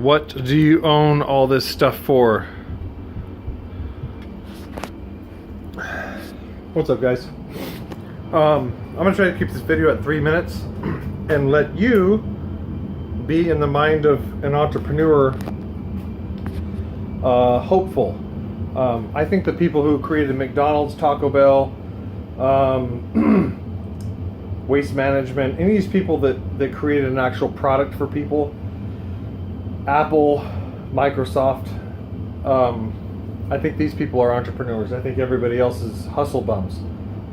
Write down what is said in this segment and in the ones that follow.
What do you own all this stuff for? What's up, guys? I'm gonna try to keep this video at 3 minutes and let you be in the mind of an entrepreneur, hopeful. I think the people who created McDonald's, Taco Bell, Waste Management, any of these people that created an actual product for people, Apple, Microsoft, I think these people are entrepreneurs. I think everybody else is hustle bums.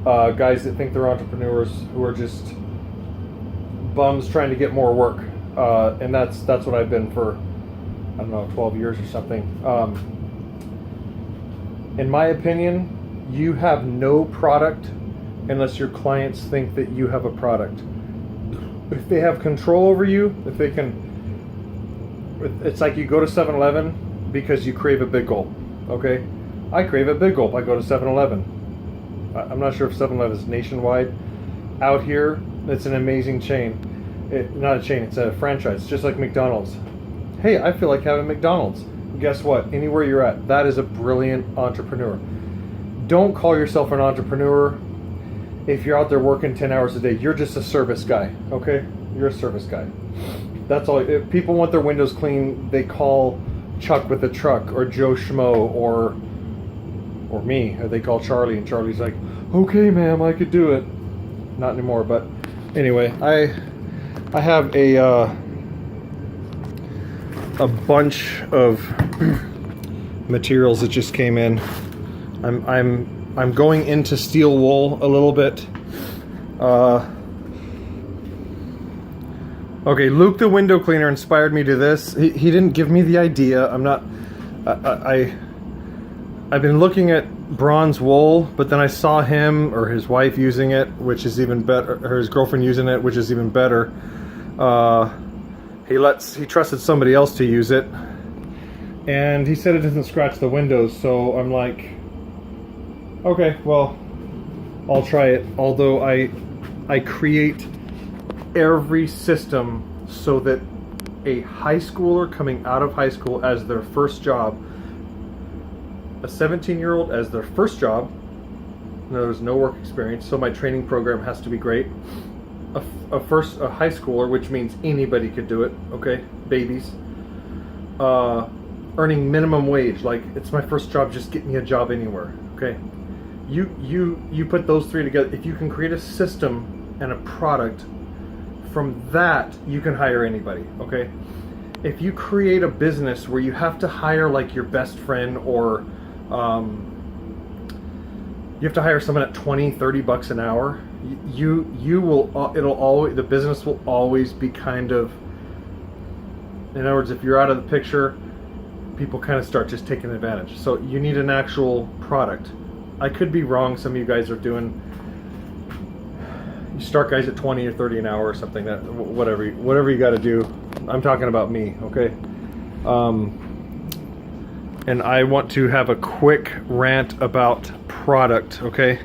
Guys that think they're entrepreneurs who are just bums trying to get more work. And that's what I've been for, I don't know, 12 years or something. In my opinion, you have no product unless your clients think that you have a product. If they have control over you, if they can, it's like you go to 7-Eleven because you crave a Big Gulp, okay? I crave a Big Gulp, I go to 7-Eleven. I'm not sure if 7-Eleven is nationwide. Out here, it's an amazing chain. Not a chain, it's a franchise, just like McDonald's. Hey, I feel like having McDonald's. Guess what? Anywhere you're at, that is a brilliant entrepreneur. Don't call yourself an entrepreneur if you're out there working 10 hours a day. You're just a service guy, okay? You're a service guy. That's all. If people want their windows clean, they call Chuck with the truck, or Joe Schmo, or me. Or they call Charlie, and Charlie's like, okay, ma'am, I could do it. Not anymore, but anyway, I have a bunch of materials that just came in. I'm going into steel wool a little bit. Okay, Luke the window cleaner inspired me to this. He didn't give me the idea. I've been looking at bronze wool, but then I saw him or his wife using it, which is even better, or his girlfriend using it, which is even better. He trusted somebody else to use it, and he said it doesn't scratch the windows, so I'm like, okay, well, I'll try it. Although I create every system so that a high schooler coming out of high school as their first job, a 17-year-old as their first job, there's no work experience, so my training program has to be great. A high schooler, which means anybody could do it, okay, babies, earning minimum wage, like it's my first job, just get me a job anywhere, okay. You put those three together. If you can create a system and a product, from that you can hire anybody, okay. If you create a business where you have to hire like your best friend, or you have to hire someone at 20-30 bucks an hour, the business will always be kind of, in other words, if you're out of the picture, people kind of start just taking advantage. So you need an actual product. I could be wrong. Some of you guys are doing, you start guys at 20 or 30 an hour or something, that whatever you got to do. I'm talking about me, okay? And I want to have a quick rant about product, okay?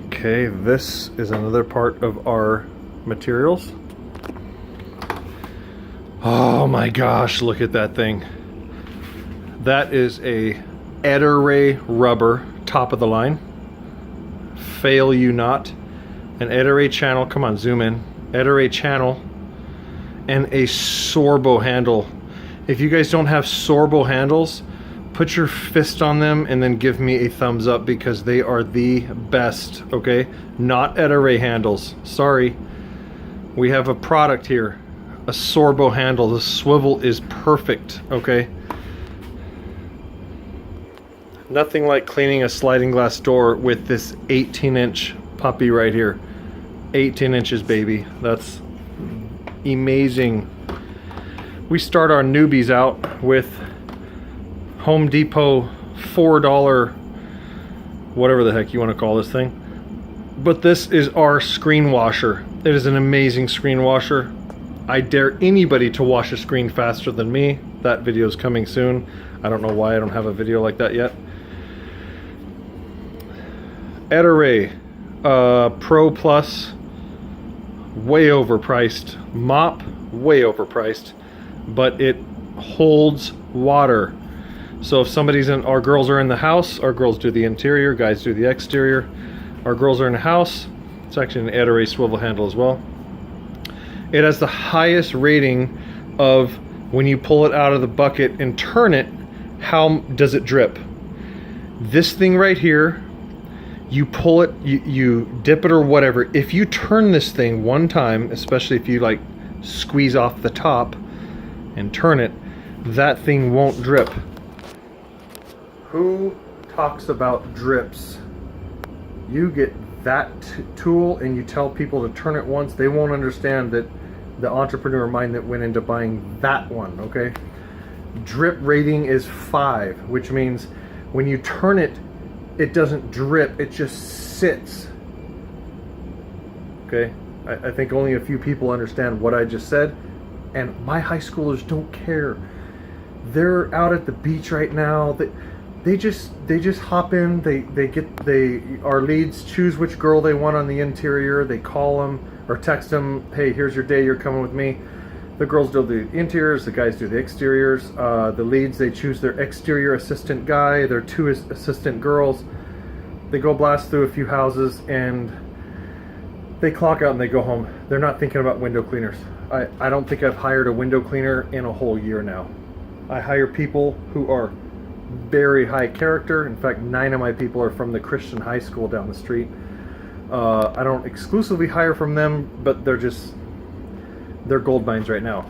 Okay, this is another part of our materials. Oh my gosh, look at that thing. That is a Ed-A-Ray rubber, top of the line. Fail you not. An Ed-A-Ray channel, come on, zoom in. Ed-A-Ray channel and a Sorbo handle. If you guys don't have Sorbo handles, put your fist on them and then give me a thumbs up, because they are the best, okay? Not Ed-A-Ray handles, sorry. We have a product here, a Sorbo handle. The swivel is perfect, okay? Nothing like cleaning a sliding glass door with this 18-inch puppy right here. 18 inches, baby. That's amazing. We start our newbies out with Home Depot $4, whatever the heck you want to call this thing. But this is our screen washer. It is an amazing screen washer. I dare anybody to wash a screen faster than me. That video is coming soon. I don't know why I don't have a video like that yet. Ed-A-Ray Pro Plus, way overpriced. Mop, way overpriced. but it holds water. So if somebody's in, our girls are in the house, our girls do the interior, guys do the exterior. Our girls are in the house. It's actually an Ettore swivel handle as well. It has the highest rating of when you pull it out of the bucket and turn it, how does it drip? This thing right here, you pull it, you dip it or whatever. If you turn this thing one time, especially if you like squeeze off the top and turn it, that thing won't drip. Who talks about drips? You get that tool and you tell people to turn it once, they won't understand that the entrepreneur mind that went into buying that one, okay? Drip rating is 5, which means when you turn it, it doesn't drip, it just sits. Okay? I think only a few people understand what I just said, and my high schoolers don't care. They're out at the beach right now. They just hop in. Our leads choose which girl they want on the interior. They call them or text them, hey, here's your day, you're coming with me. The girls do the interiors, the guys do the exteriors. The leads, they choose their exterior assistant guy, their 2 assistant girls. They go blast through a few houses and they clock out and they go home. They're not thinking about window cleaners. I don't think I've hired a window cleaner in a whole year now. I hire people who are very high character. In fact, 9 of my people are from the Christian high school down the street. I don't exclusively hire from them, but they're gold mines right now.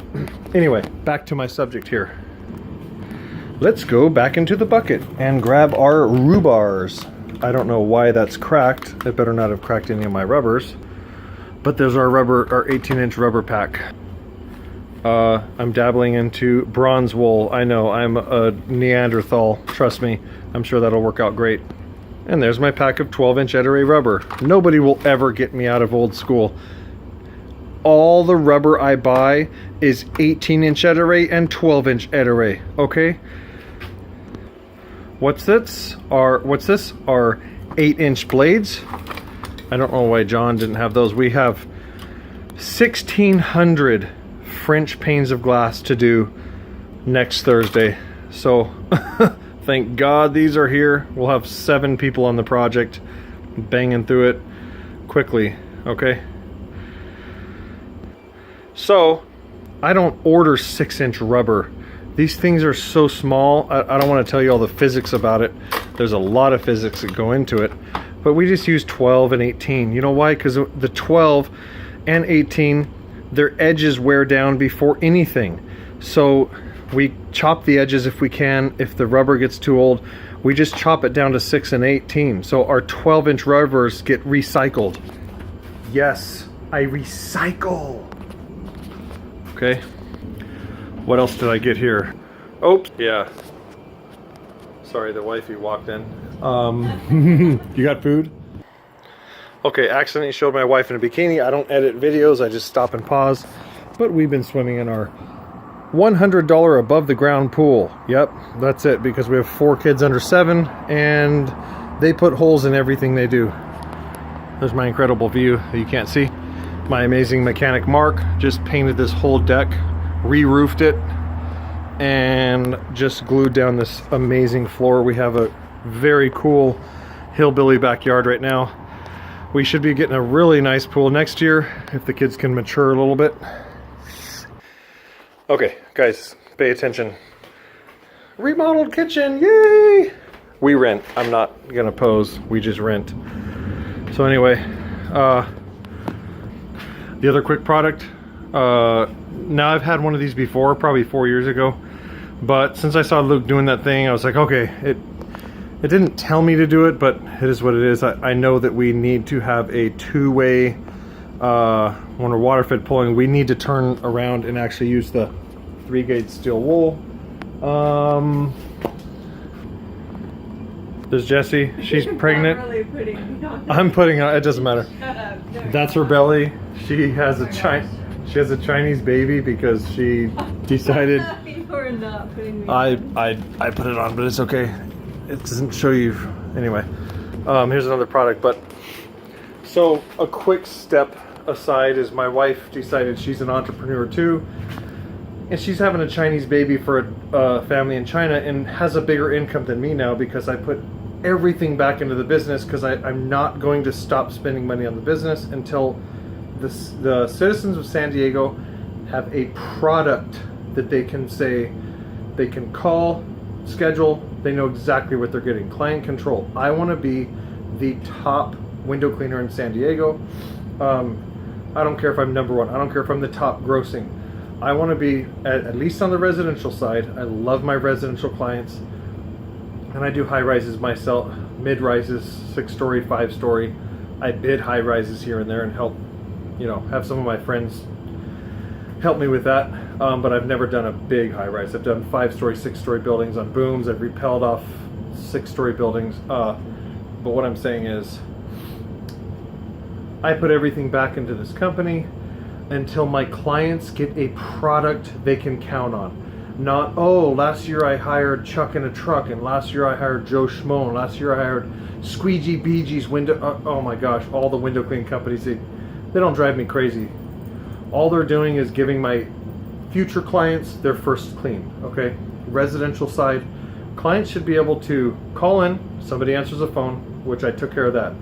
Anyway, back to my subject here. Let's go back into the bucket and grab our rhubars. I don't know why that's cracked. It better not have cracked any of my rubbers. But there's our 18-inch rubber pack. I'm dabbling into bronze wool. I know, I'm a Neanderthal. Trust me, I'm sure that'll work out great. And there's my pack of 12-inch Ettore rubber. Nobody will ever get me out of old school. All the rubber I buy is 18-inch Ettore and 12-inch Ettore, okay? What's this? Our 8-inch blades. I don't know why John didn't have those. We have 1,600 French panes of glass to do next Thursday. So thank God these are here. We'll have 7 people on the project banging through it quickly, okay? So I don't order 6-inch rubber. These things are so small. I don't want to tell you all the physics about it. There's a lot of physics that go into it. But we just use 12 and 18. You know why? Because the 12 and 18, their edges wear down before anything. So we chop the edges if we can. If the rubber gets too old, we just chop it down to 6 and 18. So our 12-inch rubbers get recycled. Yes, I recycle. Okay. What else did I get here? Oops, yeah. Sorry, the wifey walked in. You got food? Okay, accidentally showed my wife in a bikini. I don't edit videos, I just stop and pause. But we've been swimming in our $100 above the ground pool. Yep, that's it, because we have 4 kids under 7 and they put holes in everything they do. There's my incredible view that you can't see. My amazing mechanic Mark just painted this whole deck, re-roofed it, and just glued down this amazing floor. We have a very cool hillbilly backyard right now. We should be getting a really nice pool next year if the kids can mature a little bit. Okay, guys, pay attention. Remodeled kitchen, yay! We rent. I'm not gonna pose, we just rent. So anyway, the other quick product, now I've had one of these before, probably 4 years ago, but since I saw Luke doing that thing, I was like, okay, it didn't tell me to do it, but it is what it is. I know that we need to have a 2-way, when we're water fed pulling, we need to turn around and actually use the 3-gauge steel wool. There's Jessie. She's pregnant. Really putting me on. I'm putting on. It doesn't matter. Shut up. No. That's her belly. She has a Chinese baby because she decided. You're not putting me on. I put it on, but it's okay. It doesn't show you. Anyway, here's another product. But so a quick step aside is my wife decided she's an entrepreneur too. and she's having a Chinese baby for a family in China and has a bigger income than me now because I put everything back into the business, because I'm not going to stop spending money on the business until the citizens of San Diego have a product that they can say, they can call, schedule, they know exactly what they're getting. Client control. I want to be the top window cleaner in San Diego. I don't care if I'm number one. I don't care if I'm the top grossing. I want to be, at least on the residential side, I love my residential clients. And I do high rises myself, mid rises, 6-story, 5-story. I bid high rises here and there and help, have some of my friends help me with that. But I've never done a big high rise. I've done 5-story, 6-story buildings on booms. I've repelled off 6-story buildings. But what I'm saying is, I put everything back into this company until my clients get a product they can count on. Not, oh, last year I hired Chuck in a truck, and last year I hired Joe Schmo, and last year I hired Squeegee Bee Gees window. Oh my gosh, all the window cleaning companies, they don't drive me crazy. All they're doing is giving my future clients their first clean, okay? Residential side, clients should be able to call in, somebody answers the phone, which I took care of that.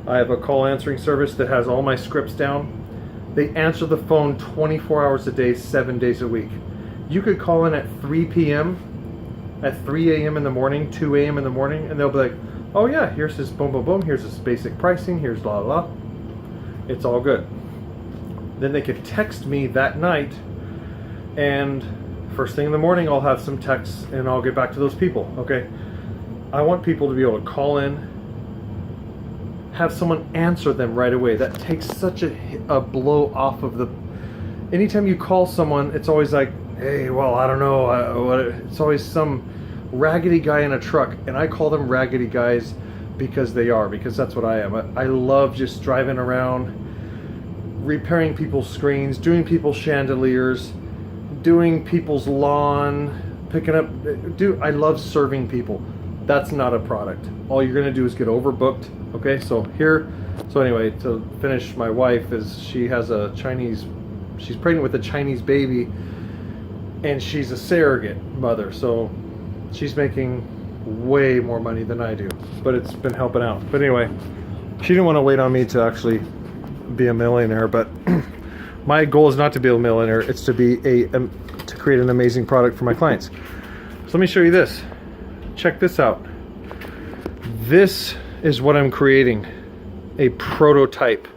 I have a call answering service that has all my scripts down. They answer the phone 24 hours a day, 7 days a week. You could call in at 3 p.m., at 3 a.m. in the morning, 2 a.m. in the morning, and they'll be like, oh yeah, here's this boom, boom, boom, here's this basic pricing, here's blah, blah, blah. It's all good. Then they could text me that night, and first thing in the morning, I'll have some texts, and I'll get back to those people, okay? I want people to be able to call in, have someone answer them right away. That takes such a blow off of the... Anytime you call someone, it's always like, hey, well, I don't know. It's always some raggedy guy in a truck, and I call them raggedy guys because that's what I am. I love just driving around, repairing people's screens, doing people's chandeliers, doing people's lawn, picking up... I love serving people. That's not a product. All you're gonna do is get overbooked. Okay, so anyway, to finish, my wife she's pregnant with a Chinese baby, and she's a surrogate mother, so she's making way more money than I do, but it's been helping out. But anyway, she didn't want to wait on me to actually be a millionaire, but my goal is not to be a millionaire, it's to be to create an amazing product for my clients. So let me show you this. Check this out. This is what I'm creating, a prototype,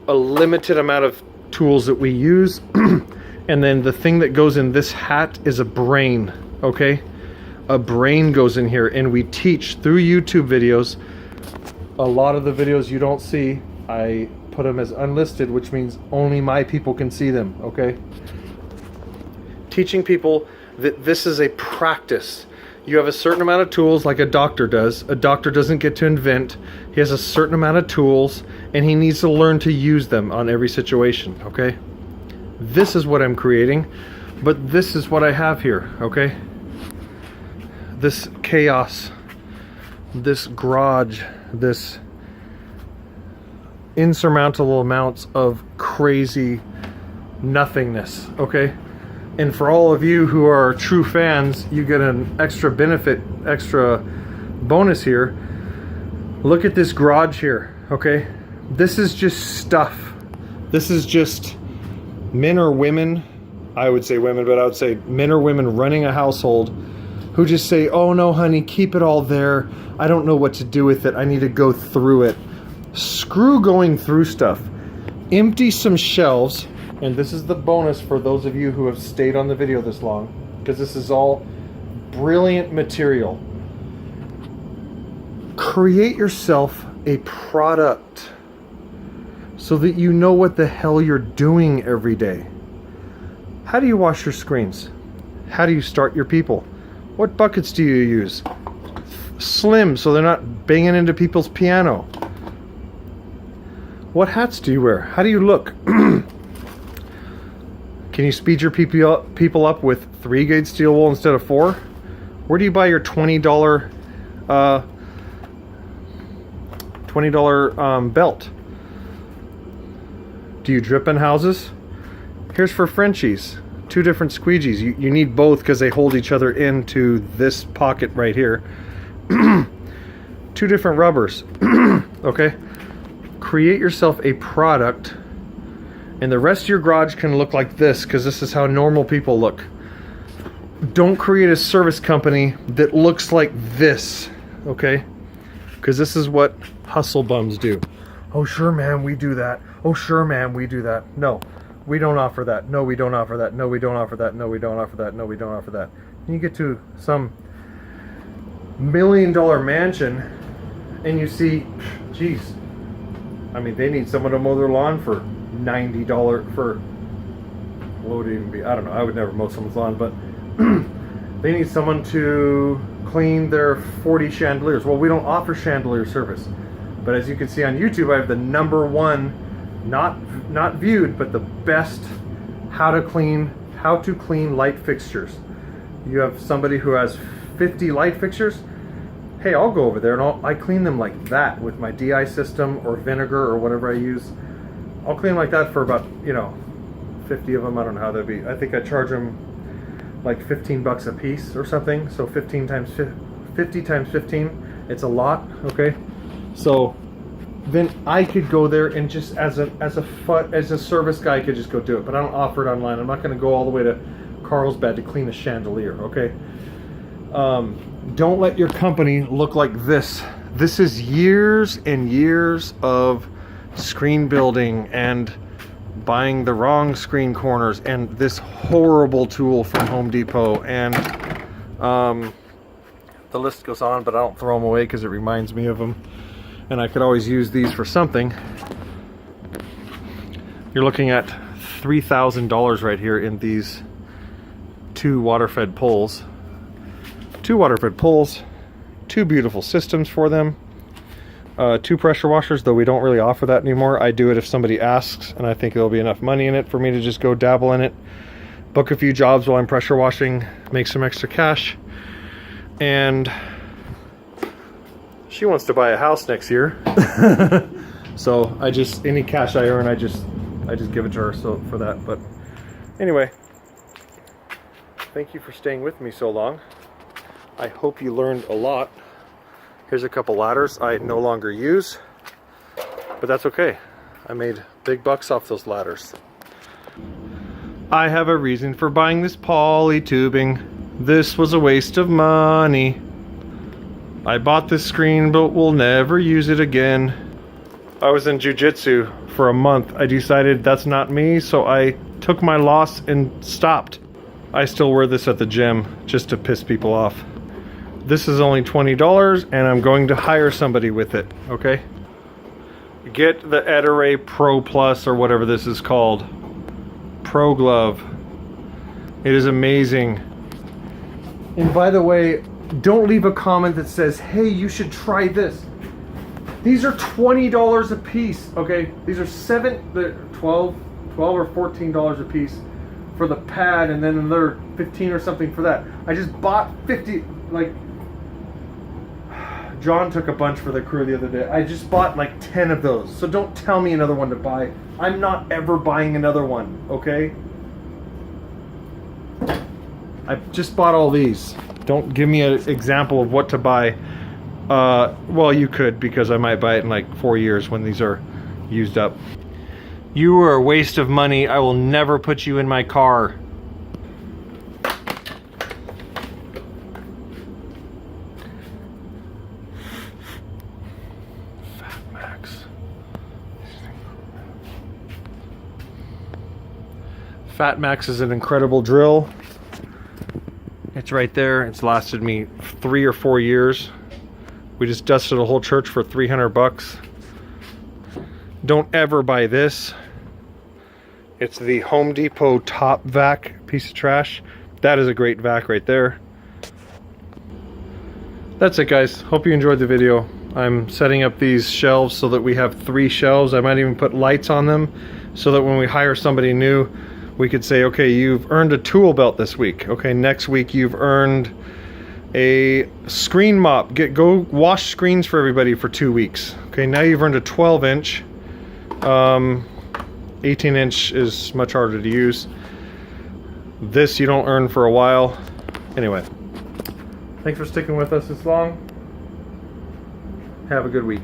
a limited amount of tools that we use, and then the thing that goes in this hat is a brain, okay? A brain goes in here, and we teach through YouTube videos. A lot of the videos you don't see, I put them as unlisted, which means only my people can see them, okay? Teaching people that this is a practice. You have a certain amount of tools, like a doctor does. A doctor doesn't get to invent. He has a certain amount of tools, and he needs to learn to use them on every situation, okay? This is what I'm creating, but this is what I have here, okay? This chaos, this garage, this insurmountable amounts of crazy nothingness, okay? And for all of you who are true fans, you get an extra benefit, extra bonus here. Look at this garage here, okay? This is just stuff. This is just men or women, I would say women, but I would say men or women running a household who just say, oh no, honey, keep it all there. I don't know what to do with it. I need to go through it. Screw going through stuff. Empty some shelves. And this is the bonus for those of you who have stayed on the video this long, because this is all brilliant material. Create yourself a product so that you know what the hell you're doing every day. How do you wash your screens? How do you start your people? What buckets do you use? Slim, so they're not banging into people's piano. What hats do you wear? How do you look? Can you speed your people up with 3-gauge steel wool instead of 4? Where do you buy your $20 belt? Do you drip in houses? Here's for Frenchies. Two different squeegees. You need both because they hold each other into this pocket right here. Two different rubbers. Okay? Create yourself a product, and the rest of your garage can look like this because this is how normal people look. Don't create a service company that looks like this, okay? Because this is what hustle bums do. Oh, sure, man, we do that. Oh, sure, man, we do that. No, we don't offer that. No, we don't offer that. No, we don't offer that. No, we don't offer that. No, we don't offer that. And you get to some $1 million mansion and you see, geez, I mean, they need someone to mow their lawn for $90 for, what would it even be? I don't know. I would never mow someone's lawn, but they need someone to clean their 40 chandeliers. Well, we don't offer chandelier service. But as you can see on YouTube, I have the #1, not viewed, but the best how to clean light fixtures. You have somebody who has 50 light fixtures. Hey, I'll go over there and I clean them like that with my DI system or vinegar or whatever I use. I'll clean like that for about, 50 of them. I don't know how that'd be. I think I charge them like 15 bucks a piece or something. So 50 times 15, it's a lot, okay? So then I could go there and just as a service guy, I could just go do it. But I don't offer it online. I'm not going to go all the way to Carlsbad to clean a chandelier, okay? Don't let your company look like this. This is years and years of screen building and buying the wrong screen corners and this horrible tool from Home Depot, and the list goes on, but I don't throw them away because it reminds me of them, and I could always use these for something. You're looking at $3,000 right here in these two water-fed poles. Two water-fed poles, two beautiful systems for them. 2 pressure washers, though we don't really offer that anymore. I do it if somebody asks, and I think there'll be enough money in it for me to just go dabble in it, book a few jobs while I'm pressure washing, make some extra cash. And she wants to buy a house next year. So any cash I earn, I just give it to her for that. But anyway, thank you for staying with me so long. I hope you learned a lot. Here's a couple ladders I no longer use, but that's okay. I made big bucks off those ladders. I have a reason for buying this poly tubing. This was a waste of money. I bought this screen, but will never use it again. I was in jiu-jitsu for a month. I decided that's not me, so I took my loss and stopped. I still wear this at the gym just to piss people off. This is only $20 and I'm going to hire somebody with it, okay? Get the Ed-Array Pro Plus or whatever this is called. Pro Glove. It is amazing. And by the way, don't leave a comment that says, hey, you should try this. These are $20 a piece, okay? These are 12 or $14 a piece for the pad, and then another 15 or something for that. I just bought 50, like, John took a bunch for the crew the other day. I just bought like 10 of those. So don't tell me another one to buy. I'm not ever buying another one, okay? I just bought all these. Don't give me an example of what to buy. Well, you could, because I might buy it in like 4 years when these are used up. You are a waste of money. I will never put you in my car. FatMax is an incredible drill. It's right there. It's lasted me 3 or 4 years. We just dusted a whole church for 300 bucks. Don't ever buy this. It's the Home Depot Top Vac piece of trash. That is a great vac right there. That's it, guys. Hope you enjoyed the video. I'm setting up these shelves so that we have 3 shelves. I might even put lights on them so that when we hire somebody new, we could say, okay, you've earned a tool belt this week. Okay, next week you've earned a screen mop. Go wash screens for everybody for 2 weeks. Okay, now you've earned a 12-inch. 18-inch is much harder to use. This you don't earn for a while. Anyway, thanks for sticking with us this long. Have a good week.